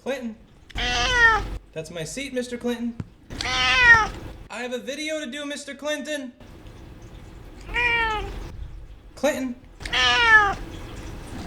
Clinton. That's my seat, Mr. Clinton. I have a video to do, Mr. Clinton. Clinton.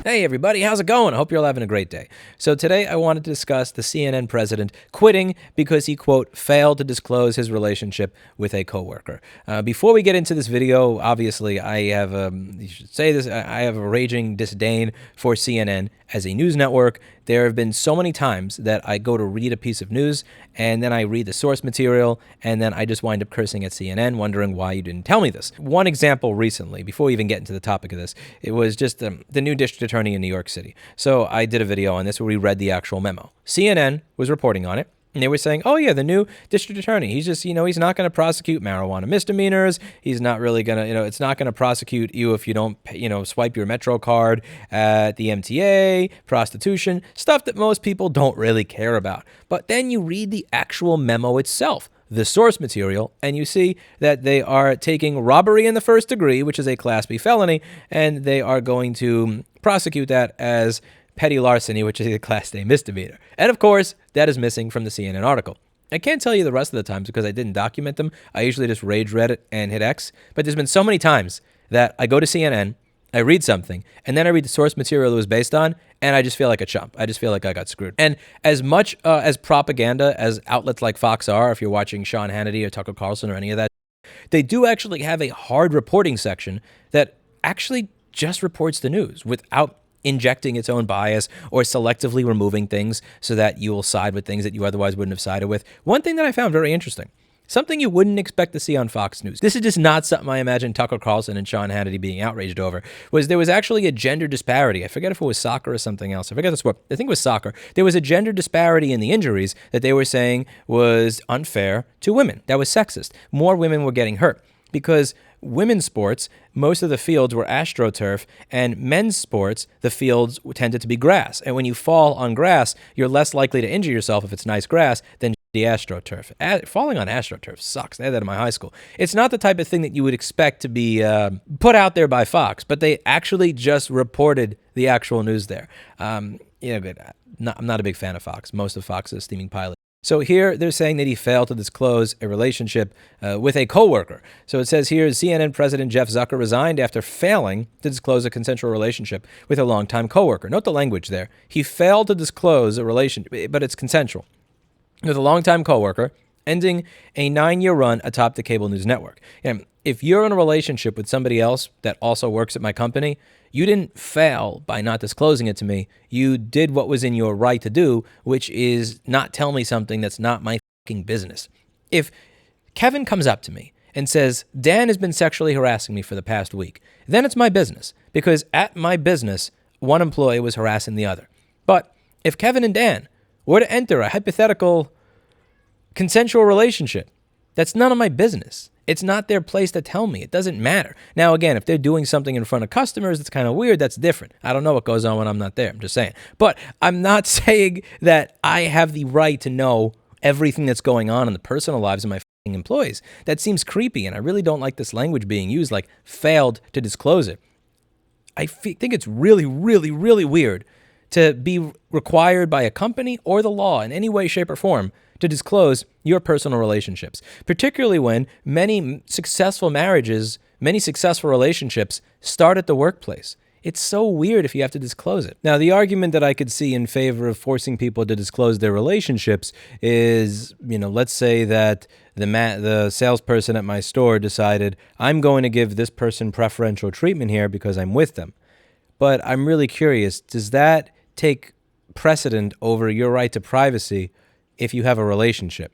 Hey everybody, how's it going? I hope you're all having a great day. So today I wanted to discuss the CNN president quitting because he, quote, failed to disclose his relationship with a coworker. Before we get into this video, obviously I have you should say this, I have a raging disdain for CNN as a news network. There have been so many times that I go to read a piece of news and then I read the source material and then I just wind up cursing at CNN, wondering why you didn't tell me this. One example recently, before we even get into the topic of this, it was just the new district attorney in New York City. So I did a video on this where we read the actual memo. CNN was reporting on it. And they were saying, oh, yeah, the new district attorney, he's just, he's not going to prosecute marijuana misdemeanors. He's not really going to, it's not going to prosecute you if you don't, swipe your Metro card at the MTA, prostitution, stuff that most people don't really care about. But then you read the actual memo itself, the source material, and you see that they are taking robbery in the first degree, which is a Class B felony, and they are going to prosecute that as petty larceny, which is a Class A misdemeanor. And of course, that is missing from the CNN article. I can't tell you the rest of the times because I didn't document them. I usually just rage read it and hit X. But there's been so many times that I go to CNN, I read something, and then I read the source material it was based on, and I just feel like a chump. I just feel like I got screwed. And as much as propaganda as outlets like Fox are, if you're watching Sean Hannity or Tucker Carlson or any of that, they do actually have a hard reporting section that actually just reports the news without injecting its own bias or selectively removing things so that you will side with things that you otherwise wouldn't have sided with. One thing that I found very interesting, something you wouldn't expect to see on Fox News, this is just not something I imagine Tucker Carlson and Sean Hannity being outraged over, was there was actually a gender disparity. I forget if it was soccer or something else. I forget the sport. I think it was soccer. There was a gender disparity in the injuries that they were saying was unfair to women. That was sexist. More women were getting hurt because women's sports, most of the fields were AstroTurf, and men's sports, the fields tended to be grass. And when you fall on grass, you're less likely to injure yourself if it's nice grass than the AstroTurf. Falling on AstroTurf sucks. They had that in my high school. It's not the type of thing that you would expect to be put out there by Fox, but they actually just reported the actual news there. I'm not a big fan of Fox. Most of Fox's steaming pilot. So here they're saying that he failed to disclose a relationship with a coworker. So it says here, CNN President Jeff Zucker resigned after failing to disclose a consensual relationship with a longtime coworker. Note the language there. He failed to disclose a relationship, but it's consensual, with a longtime coworker, ending a 9-year run atop the cable news network. And if you're in a relationship with somebody else that also works at my company, you didn't fail by not disclosing it to me. You did what was in your right to do, which is not tell me something that's not my fucking business. If Kevin comes up to me and says, Dan has been sexually harassing me for the past week, then it's my business, because at my business, one employee was harassing the other. But if Kevin and Dan were to enter a hypothetical consensual relationship, that's none of my business. It's not their place to tell me. It doesn't matter. Now, again, if they're doing something in front of customers that's kind of weird, that's different. I don't know what goes on when I'm not there. I'm just saying. But I'm not saying that I have the right to know everything that's going on in the personal lives of my fucking employees. That seems creepy, and I really don't like this language being used, like failed to disclose it. I think it's really, really, really weird to be required by a company or the law in any way, shape, or form to disclose your personal relationships, particularly when many successful marriages, many successful relationships start at the workplace. It's so weird if you have to disclose it. Now, the argument that I could see in favor of forcing people to disclose their relationships is, let's say that the salesperson at my store decided, I'm going to give this person preferential treatment here because I'm with them. But I'm really curious, does that take precedent over your right to privacy if you have a relationship?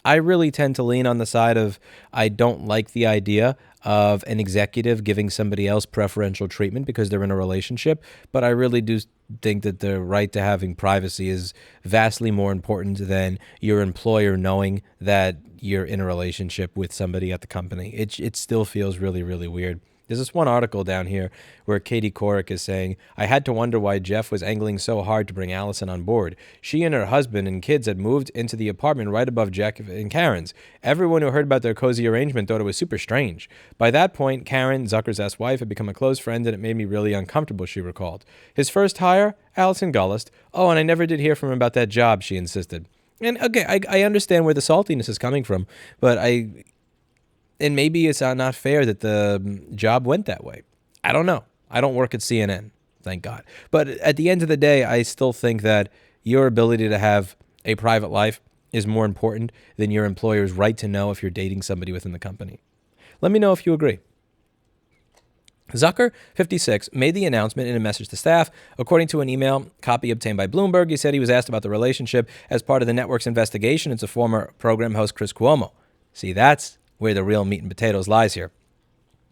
I really tend to lean on the side of I don't like the idea of an executive giving somebody else preferential treatment because they're in a relationship, but I really do think that the right to having privacy is vastly more important than your employer knowing that you're in a relationship with somebody at the company. It still feels really, really weird. There's this one article down here where Katie Couric is saying, I had to wonder why Jeff was angling so hard to bring Allison on board. She and her husband and kids had moved into the apartment right above Jack and Karen's. Everyone who heard about their cozy arrangement thought it was super strange. By that point, Karen, Zucker's ex-wife, had become a close friend, and it made me really uncomfortable, she recalled. His first hire, Allison Gullist. Oh, and I never did hear from him about that job, she insisted. And okay, I understand where the saltiness is coming from, but and maybe it's not fair that the job went that way. I don't know. I don't work at CNN, thank God. But at the end of the day, I still think that your ability to have a private life is more important than your employer's right to know if you're dating somebody within the company. Let me know if you agree. Zucker, 56, made the announcement in a message to staff. According to an email copy obtained by Bloomberg, he said he was asked about the relationship as part of the network's investigation into former program host Chris Cuomo. See, that's where the real meat and potatoes lies here.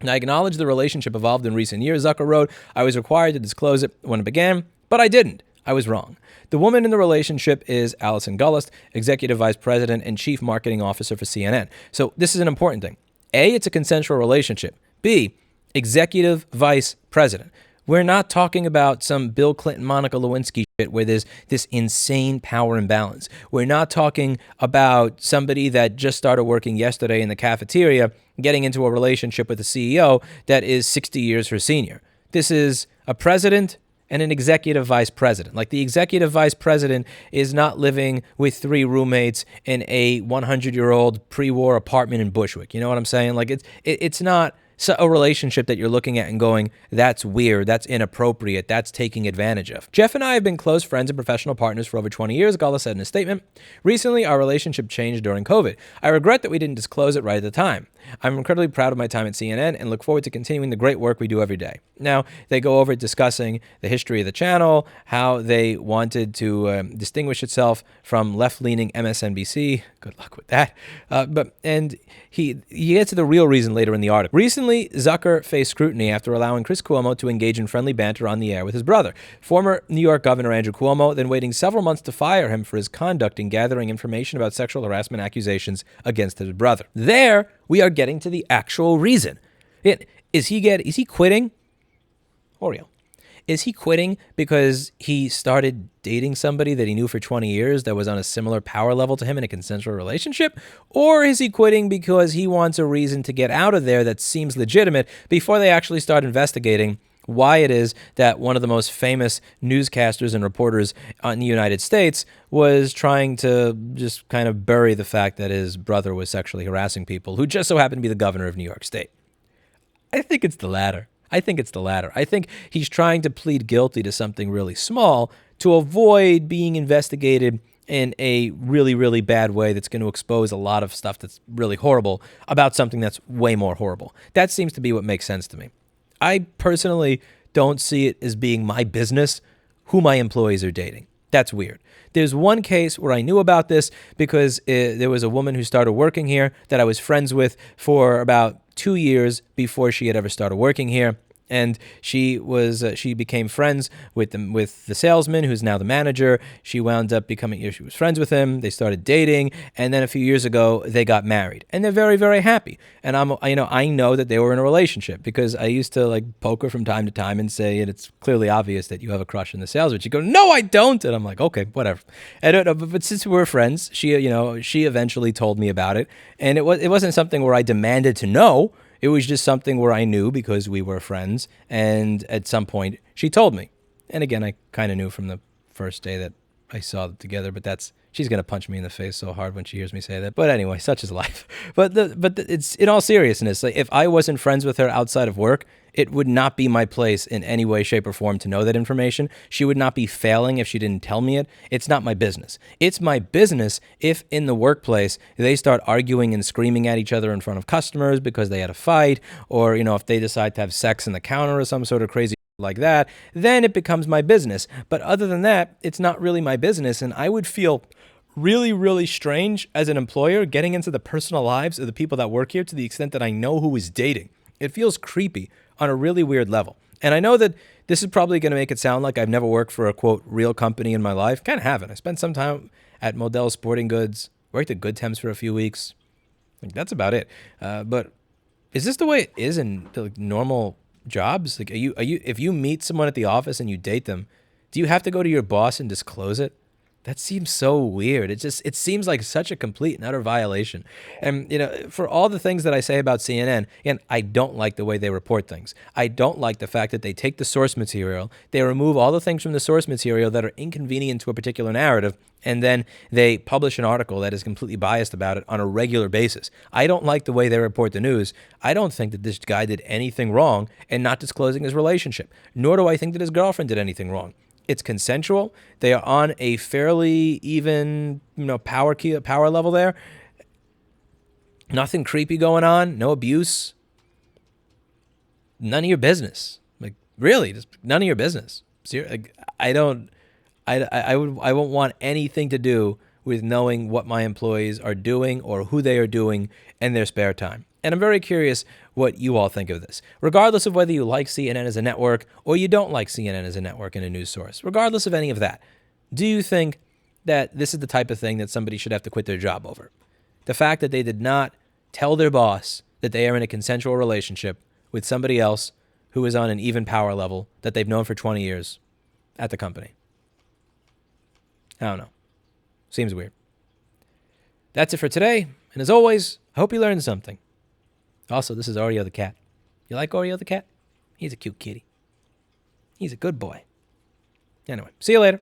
I acknowledge the relationship evolved in recent years, Zucker wrote. I was required to disclose it when it began, but I didn't. I was wrong. The woman in the relationship is Allison Gullist, Executive Vice President and Chief Marketing Officer for CNN. So this is an important thing. A, it's a consensual relationship. B, Executive Vice President. We're not talking about some Bill Clinton, Monica Lewinsky shit where there's this insane power imbalance. We're not talking about somebody that just started working yesterday in the cafeteria getting into a relationship with a CEO that is 60 years her senior. This is a president and an executive vice president. Like, the executive vice president is not living with 3 roommates in a 100-year-old pre-war apartment in Bushwick. You know what I'm saying? Like, it's not a relationship that you're looking at and going, that's weird, that's inappropriate, that's taking advantage of. Jeff and I have been close friends and professional partners for over 20 years, Gullah said in a statement. Recently, our relationship changed during COVID. I regret that we didn't disclose it right at the time. I'm incredibly proud of my time at CNN and look forward to continuing the great work we do every day. Now, they go over discussing the history of the channel, how they wanted to distinguish itself from left-leaning MSNBC. Good luck with that. And he gets to the real reason later in the article. Recently, Zucker faced scrutiny after allowing Chris Cuomo to engage in friendly banter on the air with his brother, former New York Governor Andrew Cuomo, then waiting several months to fire him for his conduct in gathering information about sexual harassment accusations against his brother. There, we are getting to the actual reason. Is he quitting? Oreo. Is he quitting because he started dating somebody that he knew for 20 years that was on a similar power level to him in a consensual relationship? Or is he quitting because he wants a reason to get out of there that seems legitimate before they actually start investigating why it is that one of the most famous newscasters and reporters in the United States was trying to just kind of bury the fact that his brother was sexually harassing people who just so happened to be the governor of New York State? I think it's the latter. I think he's trying to plead guilty to something really small to avoid being investigated in a really, really bad way that's going to expose a lot of stuff that's really horrible about something that's way more horrible. That seems to be what makes sense to me. I personally don't see it as being my business who my employees are dating. That's weird. There's one case where I knew about this because there was a woman who started working here that I was friends with for about 2 years before she had ever started working here. And she became friends with the salesman who's now the manager. She wound up she was friends with him. They started dating, and then a few years ago they got married, and they're very, very happy. And I know that they were in a relationship because I used to like poke her from time to time and say, and it's clearly obvious that you have a crush on the salesman. She'd go, "No, I don't," and I'm like, "Okay, whatever." I don't know, but since we were friends, she eventually told me about it, and it wasn't something where I demanded to know. It was just something where I knew because we were friends, and at some point she told me. And again, I kind of knew from the first day that I saw them together, but she's going to punch me in the face so hard when she hears me say that. But anyway, such is life. But it's in all seriousness, like, if I wasn't friends with her outside of work, it would not be my place in any way, shape, or form to know that information. She would not be failing if she didn't tell me it. It's not my business. It's my business if in the workplace they start arguing and screaming at each other in front of customers because they had a fight, or if they decide to have sex in the counter or some sort of crazy like that, then it becomes my business. But other than that, it's not really my business, and I would feel really, really strange as an employer getting into the personal lives of the people that work here to the extent that I know who is dating. It feels creepy on a really weird level. And I know that this is probably going to make it sound like I've never worked for a, quote, real company in my life. Kind of haven't. I spent some time at Modell Sporting Goods, worked at Good Temps for a few weeks. Like, that's about it. But Is this the way it is in like normal jobs? Like, if you meet someone at the office and you date them, do you have to go to your boss and disclose it? That seems so weird. It seems like such a complete and utter violation. And, for all the things that I say about CNN, and I don't like the way they report things. I don't like the fact that they take the source material, they remove all the things from the source material that are inconvenient to a particular narrative, and then they publish an article that is completely biased about it on a regular basis. I don't like the way they report the news. I don't think that this guy did anything wrong in not disclosing his relationship, nor do I think that his girlfriend did anything wrong. It's consensual. They are on a fairly even, power level there. Nothing creepy going on. No abuse. None of your business. Like, really, just none of your business. I won't want anything to do with knowing what my employees are doing or who they are doing in their spare time. And I'm very curious what you all think of this. Regardless of whether you like CNN as a network or you don't like CNN as a network and a news source, regardless of any of that, do you think that this is the type of thing that somebody should have to quit their job over? The fact that they did not tell their boss that they are in a consensual relationship with somebody else who is on an even power level that they've known for 20 years at the company. I don't know. Seems weird. That's it for today. And as always, I hope you learned something. Also, this is Oreo the cat. You like Oreo the cat? He's a cute kitty. He's a good boy. Anyway, see you later.